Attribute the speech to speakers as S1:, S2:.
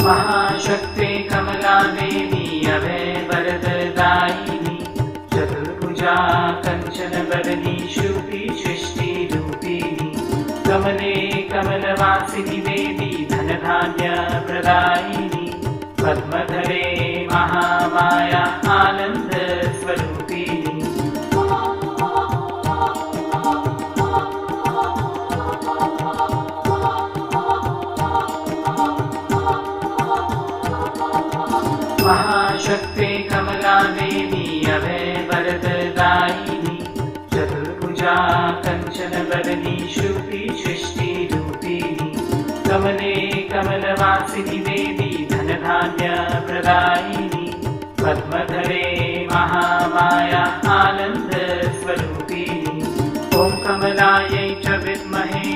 S1: महाशक्ते कमला देवी अभय वरददायिनी चतुर्भुजा कंचन बरनी श्रुति सृष्टि रूपिणी कमले कमलवासिनी देवी धनधान्य प्रदायिनी पद्मधरे महामाया आनंद स्वरूपिणी महाशक्ते कमला देवी अभय वरददायिनी चतुर्भुजा कंचन बरनी श्रुति सृष्टि रूपिणी कमले कमलवासिनी देवी धनधान्य प्रदायिनी पद्मधरे महामाया आनंद स्वरूपिणी ओम कमला